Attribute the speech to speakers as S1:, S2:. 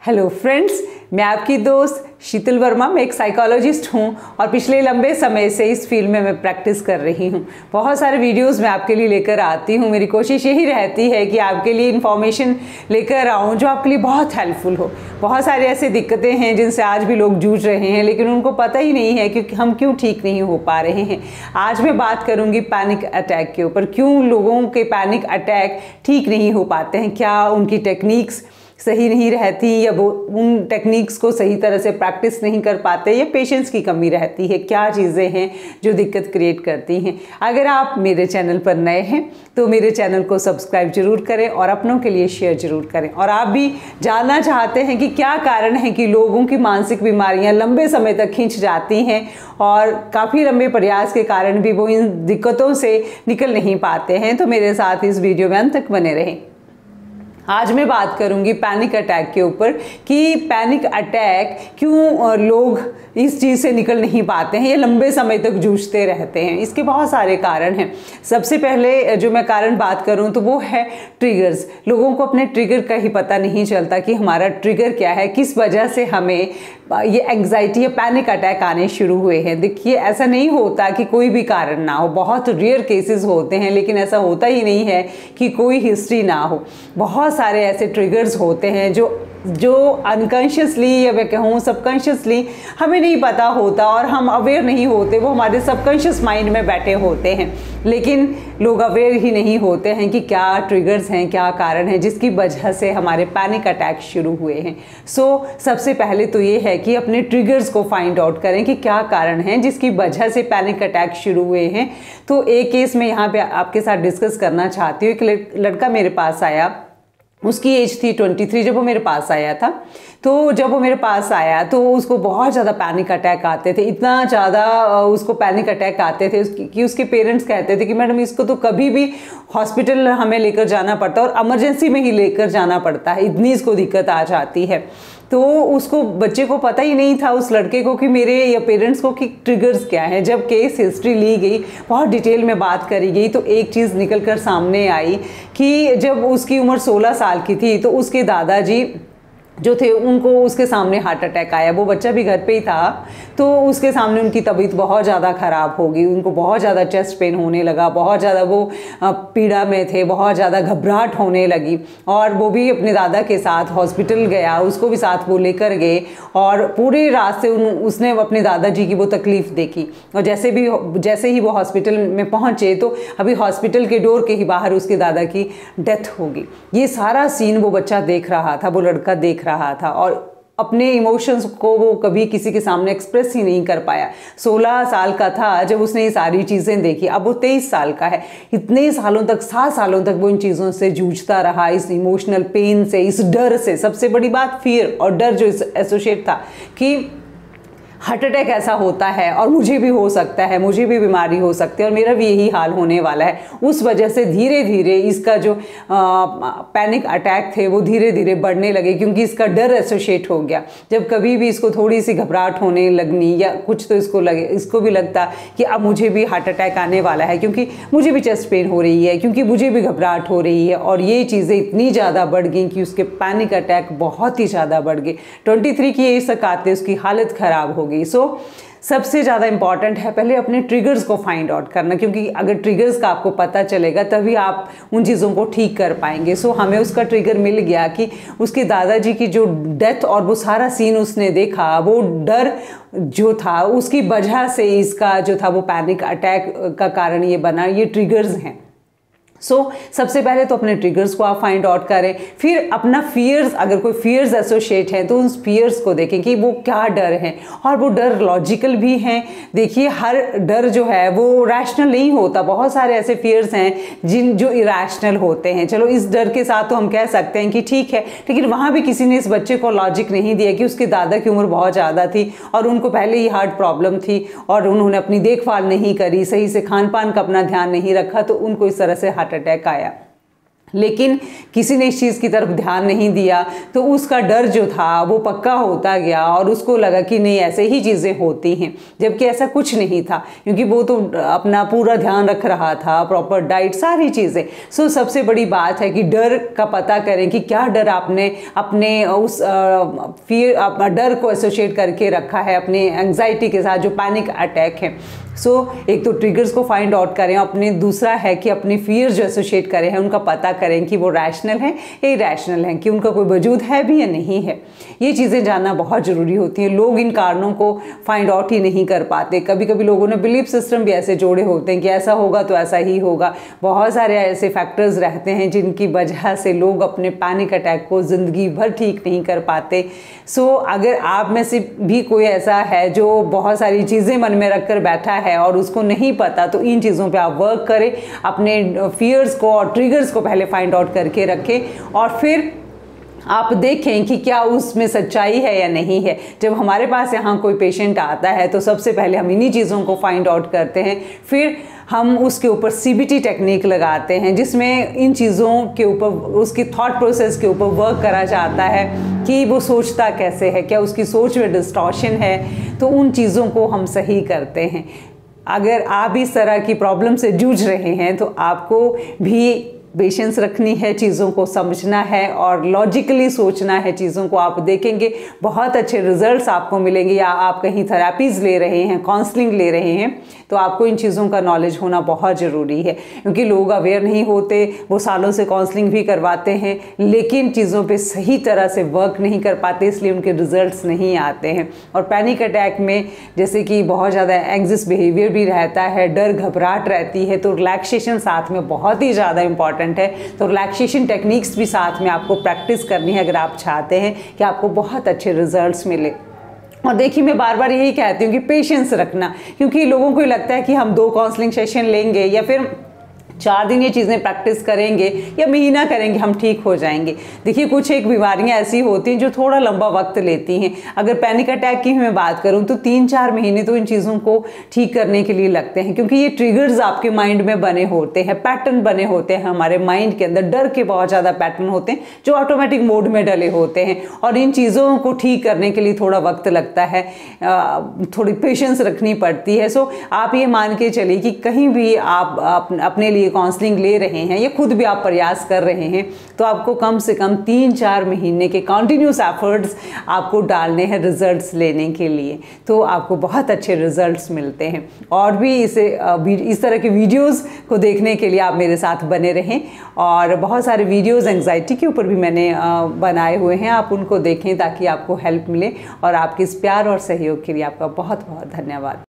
S1: Hello friends, मैं आपकी दोस्त शीतल वर्मा। मैं एक साइकोलॉजिस्ट हूँ और पिछले लंबे समय से इस फील्ड में मैं प्रैक्टिस कर रही हूँ। बहुत सारे वीडियोस मैं आपके लिए लेकर आती हूँ। मेरी कोशिश यही रहती है कि आपके लिए इन्फॉर्मेशन लेकर आऊँ जो आपके लिए बहुत हेल्पफुल हो। बहुत सारी ऐसी दिक्कतें हैं जिनसे आज भी लोग जूझ रहे हैं, लेकिन उनको पता ही नहीं है कि हम क्यों ठीक नहीं हो पा रहे हैं। आज मैं बात करूँगी पैनिक अटैक के ऊपर। क्यों लोगों के पैनिक अटैक ठीक नहीं हो पाते हैं, क्या उनकी टेक्निक्स सही नहीं रहती, या वो उन टेक्निक्स को सही तरह से प्रैक्टिस नहीं कर पाते, या पेशेंस की कमी रहती है। क्या चीज़ें हैं जो दिक्कत क्रिएट करती हैं। अगर आप मेरे चैनल पर नए हैं तो मेरे चैनल को सब्सक्राइब जरूर करें और अपनों के लिए शेयर जरूर करें। और आप भी जानना चाहते हैं कि क्या कारण है कि लोगों की मानसिक बीमारियां लंबे समय तक खींच जाती हैं और काफ़ी लंबे प्रयास के कारण भी वो इन दिक्कतों से निकल नहीं पाते हैं, तो मेरे साथ इस वीडियो में अंत तक बने रहें। आज मैं बात करूंगी पैनिक अटैक के ऊपर कि पैनिक अटैक क्यों लोग इस चीज़ से निकल नहीं पाते हैं, ये लंबे समय तक जूझते रहते हैं। इसके बहुत सारे कारण हैं। सबसे पहले जो मैं कारण बात करूं तो वो है ट्रिगर्स। लोगों को अपने ट्रिगर का ही पता नहीं चलता कि हमारा ट्रिगर क्या है, किस वजह से हमें ये एंग्जाइटी या पैनिक अटैक आने शुरू हुए हैं। देखिए, ऐसा नहीं होता कि कोई भी कारण ना हो। बहुत रेयर केसेस होते हैं, लेकिन ऐसा होता ही नहीं है कि कोई हिस्ट्री ना हो। बहुत सारे ऐसे ट्रिगर्स होते हैं जो अनकॉन्शियसली या मैं कहूँ सबकॉन्शियसली हमें नहीं पता होता और हम अवेयर नहीं होते। वो हमारे सबकॉन्शियस माइंड में बैठे होते हैं, लेकिन लोग अवेयर ही नहीं होते हैं कि क्या ट्रिगर्स हैं, क्या कारण है जिसकी वजह से हमारे पैनिक अटैक शुरू हुए हैं। सबसे पहले तो ये है कि अपने ट्रिगर्स को फाइंड आउट करें कि क्या कारण है जिसकी वजह से पैनिक अटैक शुरू हुए हैं। तो एक केस में यहाँ पे आपके साथ डिस्कस करना चाहती हूँ। एक लड़का मेरे पास आया, उसकी एज थी 23 जब वो मेरे पास आया था। तो जब वो मेरे पास आया तो उसको बहुत ज़्यादा पैनिक अटैक आते थे। इतना ज़्यादा उसको पैनिक अटैक आते थे कि उसके पेरेंट्स कहते थे कि मैडम इसको तो कभी भी हॉस्पिटल हमें लेकर जाना पड़ता है और इमरजेंसी में ही लेकर जाना पड़ता है, इतनी इसको दिक्कत आ जाती है। तो उसको बच्चे को पता ही नहीं था, उस लड़के को, कि मेरे या पेरेंट्स को कि ट्रिगर्स क्या हैं। जब केस हिस्ट्री ली गई, बहुत डिटेल में बात करी गई, तो एक चीज़ निकल कर सामने आई कि जब उसकी उम्र 16 साल की थी तो उसके दादाजी जो थे उनको उसके सामने हार्ट अटैक आया। वो बच्चा भी घर पे ही था, तो उसके सामने उनकी तबीयत बहुत ज़्यादा ख़राब हो गई। उनको बहुत ज़्यादा चेस्ट पेन होने लगा, बहुत ज़्यादा वो पीड़ा में थे, बहुत ज़्यादा घबराहट होने लगी। और वो भी अपने दादा के साथ हॉस्पिटल गया, उसको भी साथ वो लेकर गए और पूरे रात से उसने अपने दादाजी की वो तकलीफ़ देखी। और जैसे ही वो हॉस्पिटल में पहुँचे तो अभी हॉस्पिटल के डोर के ही बाहर उसके दादा की डेथ हो गई। ये सारा सीन वो बच्चा देख रहा था, वो लड़का देख रहा था और अपने इमोशंस को वो कभी किसी के सामने एक्सप्रेस ही नहीं कर पाया। 16 साल का था जब उसने ये सारी चीज़ें देखी। अब वो 23 साल का है। इतने सालों तक, 7 सालों तक वो इन चीज़ों से जूझता रहा, इस इमोशनल पेन से, इस डर से। सबसे बड़ी बात फियर और डर जो एसोसिएट था कि हार्ट अटैक ऐसा होता है और मुझे भी हो सकता है, मुझे भी बीमारी हो सकती है और मेरा भी यही हाल होने वाला है। उस वजह से धीरे धीरे इसका जो पैनिक अटैक थे वो धीरे धीरे बढ़ने लगे, क्योंकि इसका डर एसोसिएट हो गया। जब कभी भी इसको थोड़ी सी घबराहट होने लगनी या कुछ, तो इसको भी लगता कि अब मुझे भी हार्ट अटैक आने वाला है, क्योंकि मुझे भी चेस्ट पेन हो रही है, क्योंकि मुझे भी घबराहट हो रही है। और ये चीज़ें इतनी ज़्यादा बढ़ गई कि उसके पैनिक अटैक बहुत ही ज़्यादा बढ़ गए। 23 की एज तक आते उसकी हालत ख़राब हो गई। सबसे ज़्यादा इंपॉर्टेंट है पहले अपने ट्रिगर्स को फाइंड आउट करना, क्योंकि अगर ट्रिगर्स का आपको पता चलेगा तभी आप उन चीज़ों को ठीक कर पाएंगे। हमें उसका ट्रिगर मिल गया कि उसके दादाजी की जो डेथ और वो सारा सीन उसने देखा, वो डर जो था उसकी वजह से इसका जो था वो पैनिक अटैक का कारण ये बना। ये ट्रिगर्स हैं। सबसे पहले तो अपने ट्रिगर्स को आप फाइंड आउट करें, फिर अपना फियर्स, अगर कोई फियर्स एसोसिएट हैं तो उन फियर्स को देखें कि वो क्या डर हैं और वो डर लॉजिकल भी हैं। देखिए, हर डर जो है वो रैशनल नहीं होता। बहुत सारे ऐसे फियर्स हैं जो इरैशनल होते हैं। चलो, इस डर के साथ तो हम कह सकते हैं कि ठीक है, लेकिन वहाँ भी किसी ने इस बच्चे को लॉजिक नहीं दिया कि उसके दादा की उम्र बहुत ज़्यादा थी और उनको पहले ही हार्ट प्रॉब्लम थी और उन्होंने अपनी देखभाल नहीं करी, सही से खान पान का अपना ध्यान नहीं रखा, तो उनको इस तरह से हार्ट अटैक आया। लेकिन किसी ने इस चीज़ की तरफ ध्यान नहीं दिया, तो उसका डर जो था वो पक्का होता गया और उसको लगा कि नहीं ऐसे ही चीज़ें होती हैं, जबकि ऐसा कुछ नहीं था, क्योंकि वो तो अपना पूरा ध्यान रख रहा था, प्रॉपर डाइट, सारी चीज़ें। सो सबसे बड़ी बात है कि डर का पता करें कि क्या डर आपने अपने उस डर को एसोसिएट करके रखा है अपने एंग्जाइटी के साथ, जो पैनिक अटैक है। सो एक तो ट्रिगर्स को फाइंड आउट करें, अपने दूसरा है कि अपनी फियर जो एसोसिएट करें हैं उनका पता करें कि वो रैशनल हैं या इरैशनल हैं, कि उनका कोई वजूद है भी या नहीं है। ये चीज़ें जानना बहुत ज़रूरी होती हैं। लोग इन कारणों को फाइंड आउट ही नहीं कर पाते। कभी कभी लोगों ने बिलीफ सिस्टम भी ऐसे जोड़े होते हैं कि ऐसा होगा तो ऐसा ही होगा। बहुत सारे ऐसे फैक्टर्स रहते हैं जिनकी वजह से लोग अपने पैनिक अटैक को ज़िंदगी भर ठीक नहीं कर पाते। सो अगर आप में से भी कोई ऐसा है जो बहुत सारी चीज़ें मन में रख कर बैठा है और उसको नहीं पता, तो इन चीज़ों पे आप वर्क करें, अपने फियर्स को और ट्रिगर्स को पहले फाइंड आउट करके रखें और फिर आप देखें कि क्या उसमें सच्चाई है या नहीं है। जब हमारे पास यहाँ कोई पेशेंट आता है तो सबसे पहले हम इन्हीं चीज़ों को फाइंड आउट करते हैं, फिर हम उसके ऊपर CBT टेक्निक लगाते हैं जिसमें इन चीज़ों के ऊपर, उसकी थॉट प्रोसेस के ऊपर वर्क करा जाता है कि वो सोचता कैसे है, क्या उसकी सोच में डिस्टॉर्शन है, तो उन चीज़ों को हम सही करते हैं। अगर आप इस तरह की प्रॉब्लम से जूझ रहे हैं तो आपको भी पेशेंस रखनी है, चीज़ों को समझना है और लॉजिकली सोचना है चीज़ों को। आप देखेंगे बहुत अच्छे रिजल्ट्स आपको मिलेंगे। या आप कहीं थेरेपीज़ ले रहे हैं, काउंसलिंग ले रहे हैं, तो आपको इन चीज़ों का नॉलेज होना बहुत ज़रूरी है, क्योंकि लोग अवेयर नहीं होते। वो सालों से काउंसलिंग भी करवाते हैं लेकिन चीज़ों पे सही तरह से वर्क नहीं कर पाते, इसलिए उनके रिजल्ट्स नहीं आते हैं। और पैनिक अटैक में जैसे कि बहुत ज़्यादा एंग्जियस बिहेवियर भी रहता है, डर घबराहट रहती है, तो रिलैक्सेशन साथ में बहुत ही ज़्यादा इंपॉर्टेंट है। तो रिलैक्सेशन टेक्निक्स भी साथ में आपको प्रैक्टिस करनी है अगर आप चाहते हैं कि आपको बहुत अच्छे रिजल्ट्स मिले। और देखिए, मैं बार बार यही कहती हूँ कि पेशेंस रखना, क्योंकि लोगों को लगता है कि हम 2 काउंसलिंग सेशन लेंगे या फिर 4 दिन ये चीज़ें प्रैक्टिस करेंगे या महीना करेंगे हम ठीक हो जाएंगे। देखिए, कुछ एक बीमारियां ऐसी होती हैं जो थोड़ा लंबा वक्त लेती हैं। अगर पैनिक अटैक की मैं बात करूं तो 3-4 महीने तो इन चीज़ों को ठीक करने के लिए लगते हैं, क्योंकि ये ट्रिगर्स आपके माइंड में बने होते हैं, पैटर्न बने होते हैं हमारे माइंड के अंदर। डर के बहुत ज़्यादा पैटर्न होते हैं जो ऑटोमेटिक मोड में डले होते हैं और इन चीज़ों को ठीक करने के लिए थोड़ा वक्त लगता है, थोड़ी पेशेंस रखनी पड़ती है। सो आप ये मान के चलिए कि कहीं भी आप अपने लिए काउंसलिंग ले रहे हैं या खुद भी आप प्रयास कर रहे हैं, तो आपको कम से कम 3-4 महीने के कंटिन्यूस एफर्ट्स आपको डालने हैं रिजल्ट्स लेने के लिए, तो आपको बहुत अच्छे रिजल्ट्स मिलते हैं। और भी इस तरह के वीडियोस को देखने के लिए आप मेरे साथ बने रहें। और बहुत सारे वीडियोस एंग्जाइटी के ऊपर भी मैंने बनाए हुए हैं, आप उनको देखें ताकि आपको हेल्प मिले। और आपके इस प्यार और सहयोग के लिए आपका बहुत बहुत धन्यवाद।